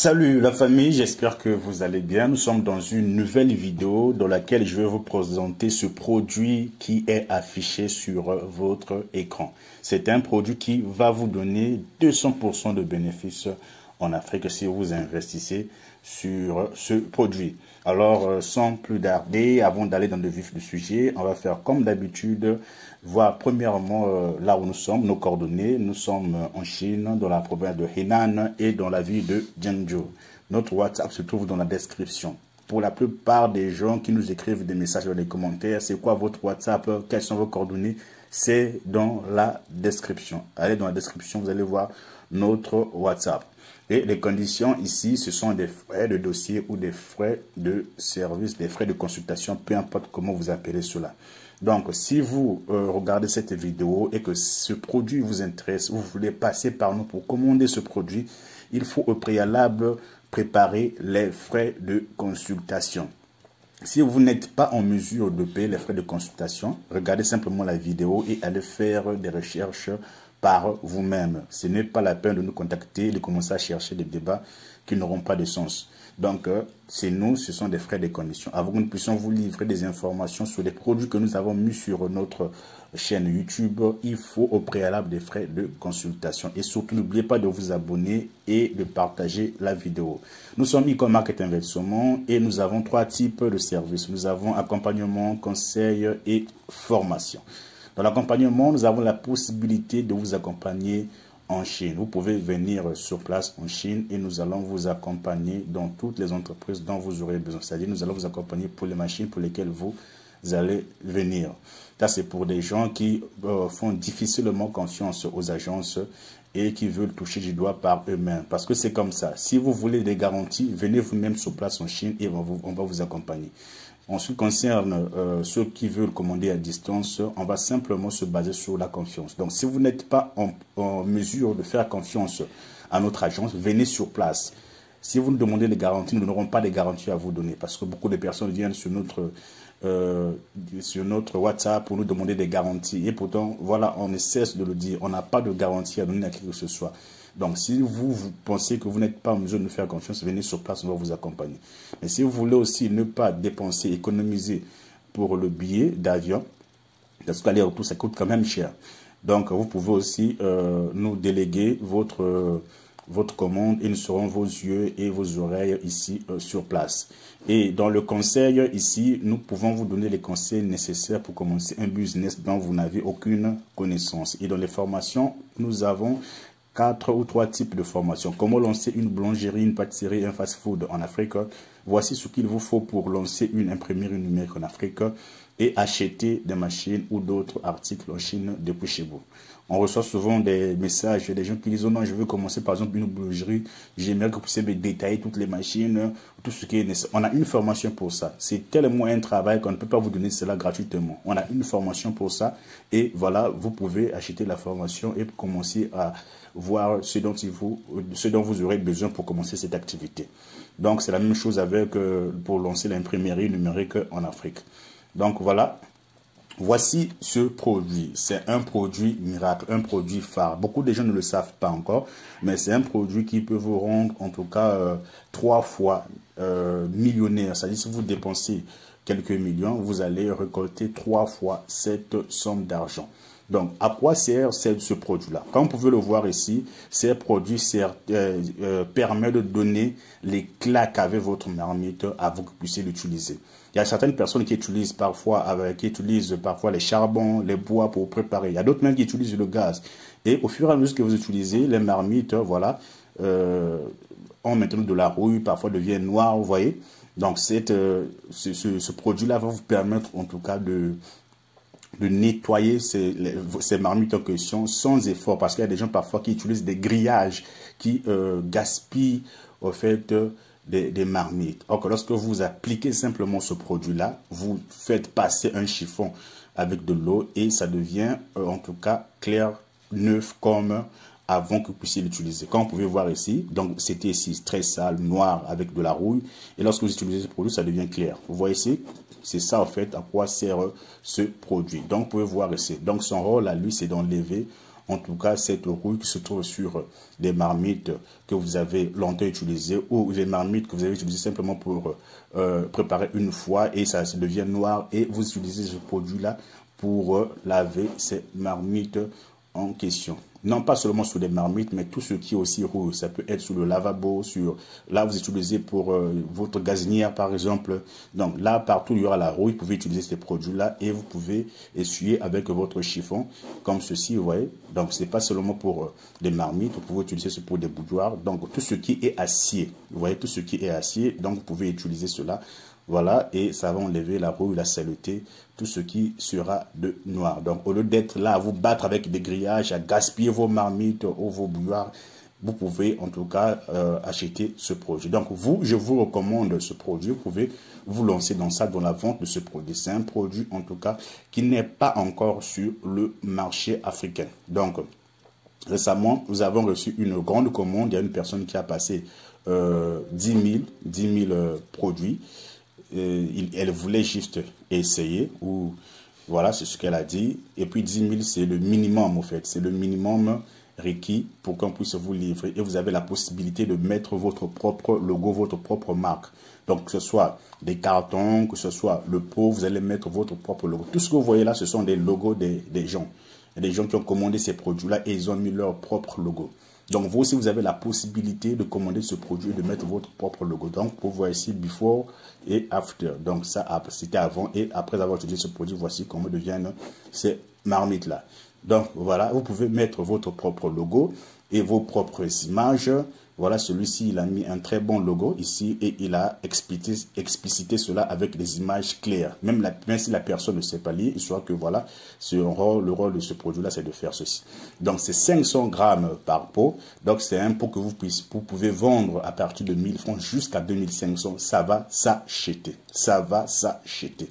Salut la famille, j'espère que vous allez bien. Nous sommes dans une nouvelle vidéo dans laquelle je vais vous présenter ce produit qui est affiché sur votre écran. C'est un produit qui va vous donner 200% de bénéfices en Afrique si vous investissez sur ce produit. Alors, sans plus tarder, avant d'aller dans le vif du sujet, on va faire comme d'habitude, voir premièrement là où nous sommes, nos coordonnées. Nous sommes en Chine, dans la province de Henan et dans la ville de Jiangsu. Notre WhatsApp se trouve dans la description. Pour la plupart des gens qui nous écrivent des messages dans les commentaires, c'est quoi votre WhatsApp, quelles sont vos coordonnées? C'est dans la description. Allez dans la description, vous allez voir notre WhatsApp. Et les conditions ici, ce sont des frais de dossier ou des frais de service, des frais de consultation, peu importe comment vous appelez cela. Donc, si vous regardez cette vidéo et que ce produit vous intéresse, vous voulez passer par nous pour commander ce produit, il faut au préalable préparer les frais de consultation. Si vous n'êtes pas en mesure de payer les frais de consultation, regardez simplement la vidéo et allez faire des recherches par vous-même. Ce n'est pas la peine de nous contacter et de commencer à chercher des débats qui n'auront pas de sens. Donc, c'est nous, ce sont des frais de conditions. Avant que nous puissions vous livrer des informations sur les produits que nous avons mis sur notre chaîne YouTube, il faut au préalable des frais de consultation. Et surtout, n'oubliez pas de vous abonner et de partager la vidéo. Nous sommes e-commerce Investissement et nous avons 3 types de services. Nous avons accompagnement, conseil et formation. Dans l'accompagnement, nous avons la possibilité de vous accompagner en Chine. Vous pouvez venir sur place en Chine et nous allons vous accompagner dans toutes les entreprises dont vous aurez besoin. C'est-à-dire, nous allons vous accompagner pour les machines pour lesquelles vous allez venir. Ça, c'est pour des gens qui font difficilement confiance aux agences et qui veulent toucher du doigt par eux-mêmes. Parce que c'est comme ça. Si vous voulez des garanties, venez vous-même sur place en Chine et on va vous accompagner. En ce qui concerne ceux qui veulent commander à distance, on va simplement se baser sur la confiance. Donc, si vous n'êtes pas en mesure de faire confiance à notre agence, venez sur place. Si vous nous demandez des garanties, nous n'aurons pas de garanties à vous donner parce que beaucoup de personnes viennent sur notre WhatsApp pour nous demander des garanties. Et pourtant, voilà, on ne cesse de le dire, on n'a pas de garantie à donner à qui que ce soit. Donc, si vous pensez que vous n'êtes pas en mesure de nous faire confiance, venez sur place, on va vous accompagner. Mais si vous voulez aussi ne pas dépenser, économiser pour le billet d'avion, parce qu'aller-retour, ça coûte quand même cher. Donc, vous pouvez aussi nous déléguer votre commande et nous serons vos yeux et vos oreilles ici sur place. Et dans le conseil, ici, nous pouvons vous donner les conseils nécessaires pour commencer un business dont vous n'avez aucune connaissance. Et dans les formations, nous avons 4 ou 3 types de formations. Comment lancer une boulangerie, une pâtisserie, un fast-food en Afrique. Voici ce qu'il vous faut pour lancer une imprimerie numérique en Afrique et acheter des machines ou d'autres articles en Chine depuis chez vous. On reçoit souvent des messages des gens qui disent oh non, je veux commencer par exemple une boulangerie, j'aimerais que vous puissiez me détailler toutes les machines, tout ce qui est nécessaire. On a une formation pour ça. C'est tellement un travail qu'on ne peut pas vous donner cela gratuitement. On a une formation pour ça et voilà, vous pouvez acheter la formation et commencer à voir ce dont vous aurez besoin pour commencer cette activité. Donc c'est la même chose avec pour lancer l'imprimerie numérique en Afrique. Donc voilà. Voici ce produit. C'est un produit miracle, un produit phare. Beaucoup de gens ne le savent pas encore, mais c'est un produit qui peut vous rendre en tout cas 3 fois millionnaire. C'est-à-dire si vous dépensez quelques millions, vous allez récolter 3 fois cette somme d'argent. Donc, à quoi sert ce produit-là? Comme vous pouvez le voir ici, ces produits permettent de donner les claques avec votre marmite avant que vous puissiez l'utiliser. Il y a certaines personnes qui utilisent parfois les charbons, les bois pour préparer. Il y a d'autres même qui utilisent le gaz. Et au fur et à mesure que vous utilisez, les marmites, voilà, ont maintenant de la rouille, parfois deviennent noires, vous voyez. Donc, ce produit-là va vous permettre en tout cas de nettoyer ces marmites en question sans effort. Parce qu'il y a des gens parfois qui utilisent des grillages, qui gaspillent au fait des marmites. Or, lorsque vous appliquez simplement ce produit-là, vous faites passer un chiffon avec de l'eau et ça devient en tout cas clair, neuf comme avant que vous puissiez l'utiliser. Comme vous pouvez voir ici, donc c'était ici très sale, noir avec de la rouille. Et lorsque vous utilisez ce produit, ça devient clair. Vous voyez ici, c'est ça en fait à quoi sert ce produit. Donc vous pouvez voir ici. Donc son rôle à lui, c'est d'enlever en tout cas cette rouille qui se trouve sur des marmites que vous avez longtemps utilisées ou des marmites que vous avez utilisées simplement pour préparer une fois et ça devient noir et vous utilisez ce produit-là pour laver ces marmites en question. Non pas seulement sur les marmites, mais tout ce qui est aussi rouge. Ça peut être sur le lavabo, là vous utilisez pour votre gazinière par exemple. Donc là, partout il y aura la rouille, vous pouvez utiliser ces produits-là et vous pouvez essuyer avec votre chiffon, comme ceci, vous voyez. Donc c'est pas seulement pour des marmites, vous pouvez utiliser ce pour des boudoirs. Donc tout ce qui est acier, vous voyez, tout ce qui est acier, donc vous pouvez utiliser cela. Voilà, et ça va enlever la rouille, la saleté, tout ce qui sera de noir. Donc, au lieu d'être là à vous battre avec des grillages, à gaspiller vos marmites ou vos bouilloires, vous pouvez en tout cas acheter ce produit. Donc, je vous recommande ce produit. Vous pouvez vous lancer dans ça, dans la vente de ce produit. C'est un produit en tout cas qui n'est pas encore sur le marché africain. Donc, récemment, nous avons reçu une grande commande. Il y a une personne qui a passé 10 000 produits. Elle voulait juste essayer, ou voilà, c'est ce qu'elle a dit. Et puis 10 000, c'est le minimum, en fait. C'est le minimum requis pour qu'on puisse vous livrer. Et vous avez la possibilité de mettre votre propre logo, votre propre marque. Donc, que ce soit des cartons, que ce soit le pot, vous allez mettre votre propre logo. Tout ce que vous voyez là, ce sont des logos des gens. Il y a des gens qui ont commandé ces produits-là et ils ont mis leur propre logo. Donc, vous aussi, vous avez la possibilité de commander ce produit et de mettre votre propre logo. Donc, vous voyez ici before et after. Donc, ça, c'était avant et après avoir utilisé ce produit, voici comment deviennent ces marmites-là. Donc, voilà, vous pouvez mettre votre propre logo et vos propres images. Voilà, celui-ci, il a mis un très bon logo ici et il a explicité cela avec des images claires. Même si la personne ne sait pas lire, il soit que voilà, le rôle de ce produit-là, c'est de faire ceci. Donc, c'est 500 grammes par pot. Donc, c'est un pot que vous pouvez vendre à partir de 1000 francs jusqu'à 2500. Ça va s'acheter. Ça va s'acheter.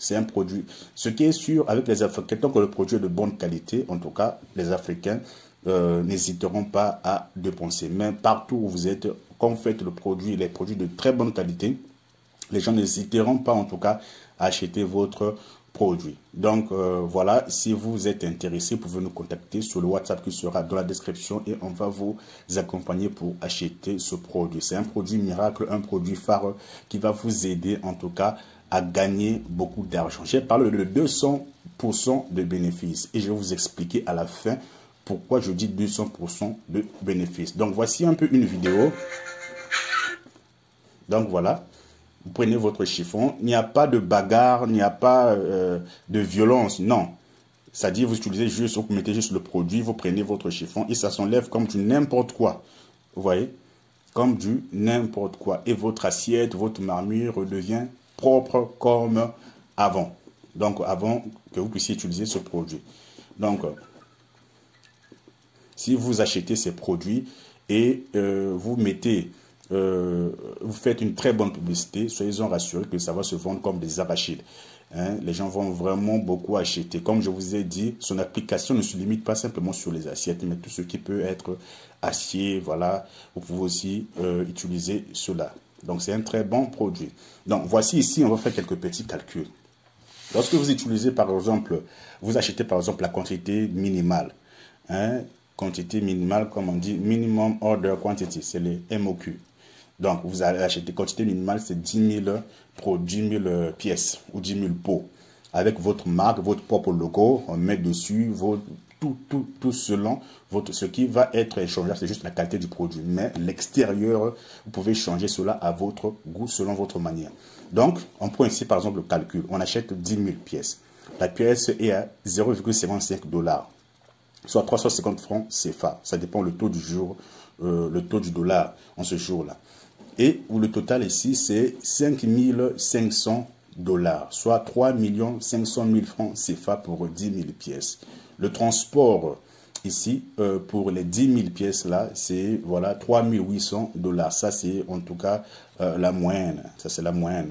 C'est un produit. Ce qui est sûr avec les Africains, tant que le produit est de bonne qualité, en tout cas, les Africains n'hésiteront pas à dépenser. Mais partout où vous êtes, quand vous faites les produits de très bonne qualité, les gens n'hésiteront pas en tout cas à acheter votre produit. Donc voilà, si vous êtes intéressé, vous pouvez nous contacter sur le WhatsApp qui sera dans la description et on va vous accompagner pour acheter ce produit. C'est un produit miracle, un produit phare qui va vous aider en tout cas à gagner beaucoup d'argent. J'ai parlé de 200% de bénéfices et je vais vous expliquer à la fin pourquoi je dis 200% de bénéfices. Donc, voici un peu une vidéo. Donc, voilà. Vous prenez votre chiffon. Il n'y a pas de bagarre, il n'y a pas de violence. Non. C'est-à-dire, vous utilisez juste, vous mettez juste le produit, vous prenez votre chiffon et ça s'enlève comme du n'importe quoi. Vous voyez? Comme du n'importe quoi. Et votre assiette, votre marmite redevient propre comme avant. Donc, avant que vous puissiez utiliser ce produit. Donc, si vous achetez ces produits et vous faites une très bonne publicité, soyez-en rassurés que ça va se vendre comme des arachides. Hein? Les gens vont vraiment beaucoup acheter. Comme je vous ai dit, son application ne se limite pas simplement sur les assiettes, mais tout ce qui peut être acier, voilà, vous pouvez aussi utiliser cela. Donc, c'est un très bon produit. Donc, voici ici, on va faire quelques petits calculs. Lorsque vous utilisez, par exemple, vous achetez, par exemple, la quantité minimale. Hein, quantité minimale, comme on dit, minimum order quantity, c'est les MOQ. Donc, vous allez acheter, quantité minimale, c'est 10 000 pièces ou 10 000 pots. Avec votre marque, votre propre logo, on met dessus tout selon ce qui va être échangé, c'est juste la qualité du produit. Mais l'extérieur, vous pouvez changer cela à votre goût, selon votre manière. Donc, on prend ici par exemple le calcul. On achète 10 000 pièces. La pièce est à 0,55 $, soit 350 francs CFA. Ça dépend le taux du jour, le taux du dollar en ce jour-là. Et le total ici, c'est 5 500 $, soit 3 500 000 francs CFA pour 10 000 pièces. Le transport ici, pour les 10 000 pièces là, c'est voilà, 3 800 $. Ça, c'est en tout cas la moyenne. Ça, c'est la moyenne.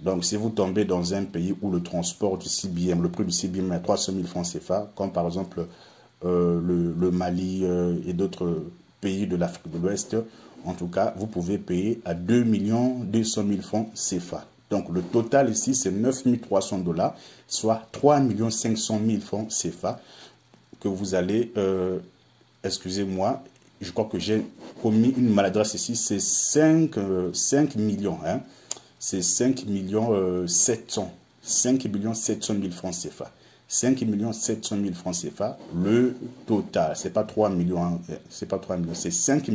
Donc, si vous tombez dans un pays où le transport du CBM, le prix du CBM est 300 000 francs CFA, comme par exemple le Mali et d'autres pays de l'Afrique de l'Ouest, en tout cas, vous pouvez payer à 2 200 000 francs CFA. Donc, le total ici, c'est 9 300 $, soit 3 500 000 francs CFA que vous allez, excusez-moi, je crois que j'ai commis une maladresse ici, c'est 5 millions, hein. C'est 5 millions 700 000 francs CFA. 5 700 000 francs CFA, le total, c'est pas 3 millions, hein, c'est pas 3 millions, c'est 5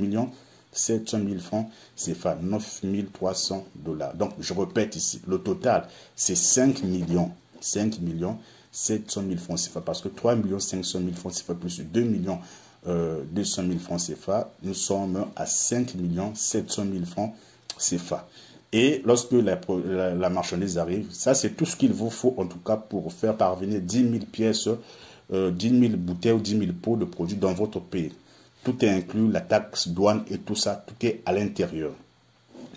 700 000 francs CFA, 9 300 $. Donc, je répète ici, le total, c'est 5 700 000 francs CFA, parce que 3 500 000 francs CFA plus 2 200 000 francs CFA, nous sommes à 5 700 000 francs CFA. Et lorsque la marchandise arrive, ça c'est tout ce qu'il vous faut en tout cas pour faire parvenir 10 000 pièces, 10 000 bouteilles ou 10 000 pots de produits dans votre pays. Tout est inclus, la taxe, douane et tout ça, tout est à l'intérieur.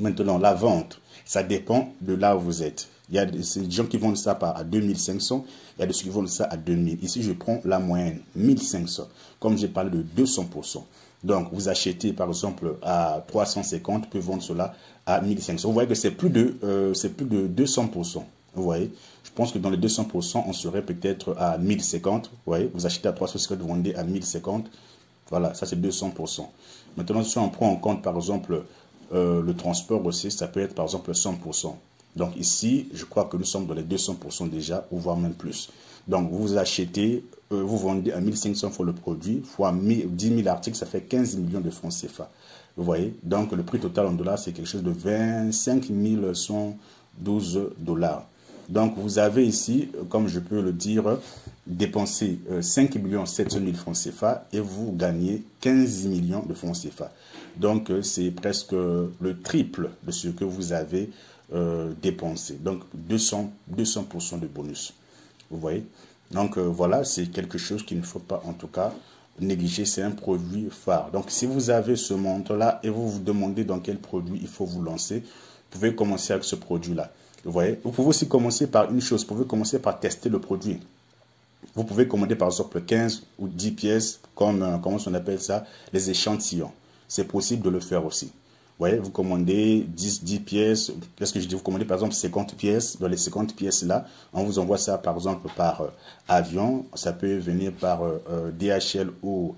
Maintenant, la vente, ça dépend de là où vous êtes. Il y a des gens qui vendent ça à 2500, il y a des gens qui vendent ça à 2000. Ici, je prends la moyenne, 1500, comme j'ai parlé de 200%. Donc, vous achetez par exemple à 350, vous pouvez vendre cela à 1500. Vous voyez que c'est plus de 200%. Vous voyez, je pense que dans les 200%, on serait peut-être à 1050. Vous voyez, vous achetez à 350, vous vendez à 1050. Voilà, ça c'est 200%. Maintenant, si on prend en compte par exemple le transport aussi, ça peut être par exemple 100%. Donc ici, je crois que nous sommes dans les 200% déjà, ou voire même plus. Donc vous achetez, vous vendez à 1500 fois le produit, fois 10 000 articles, ça fait 15 millions de francs CFA. Vous voyez, donc le prix total en dollars, c'est quelque chose de 25 112 $. Donc vous avez ici, comme je peux le dire, dépensé 5 700 000 francs CFA et vous gagnez 15 millions de francs CFA. Donc c'est presque le triple de ce que vous avez dépensé. Donc 200% de bonus. Vous voyez. Donc voilà, c'est quelque chose qu'il ne faut pas en tout cas négliger. C'est un produit phare. Donc si vous avez ce montant-là et vous vous demandez dans quel produit il faut vous lancer, vous pouvez commencer avec ce produit-là. Vous voyez. Vous pouvez aussi commencer par une chose. Vous pouvez commencer par tester le produit. Vous pouvez commander par exemple 15 ou 10 pièces, comme comment on appelle ça, les échantillons. C'est possible de le faire aussi. Vous voyez, vous commandez 10 pièces, qu'est-ce que je dis, vous commandez par exemple 50 pièces, dans les 50 pièces là, on vous envoie ça par exemple par avion, ça peut venir par DHL ou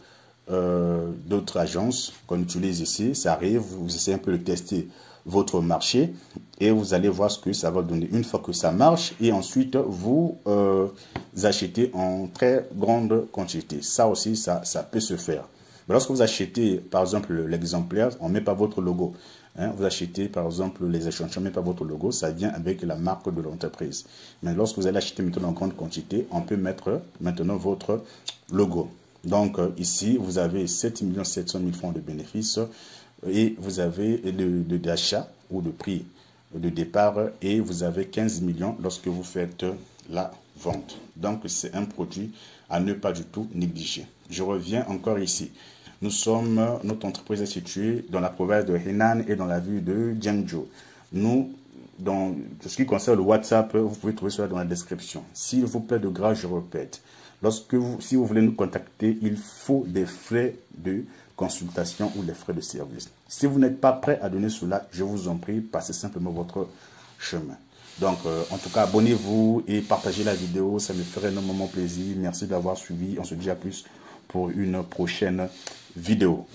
d'autres agences qu'on utilise ici, ça arrive, vous essayez un peu de tester votre marché et vous allez voir ce que ça va donner une fois que ça marche et ensuite vous achetez en très grande quantité. Ça aussi, ça peut se faire. Mais lorsque vous achetez, par exemple, l'exemplaire, on ne met pas votre logo. Hein, vous achetez, par exemple, les échantillons, on ne met pas votre logo. Ça vient avec la marque de l'entreprise. Mais lorsque vous allez acheter maintenant en grande quantité, on peut mettre maintenant votre logo. Donc, ici, vous avez 7 700 000 francs de bénéfices et vous avez d'achat ou de prix de départ et vous avez 15 millions lorsque vous faites la vente. Donc, c'est un produit à ne pas du tout négliger. Je reviens encore ici. Notre entreprise est située dans la province de Henan et dans la ville de Jiangzhou. Nous, dans ce qui concerne le WhatsApp, vous pouvez trouver cela dans la description. S'il vous plaît de grâce, je répète, si vous voulez nous contacter, il faut des frais de consultation ou des frais de service. Si vous n'êtes pas prêt à donner cela, je vous en prie, passez simplement votre chemin. Donc, en tout cas, abonnez-vous et partagez la vidéo, ça me ferait énormément plaisir. Merci d'avoir suivi. On se dit à plus pour une prochaine vidéo.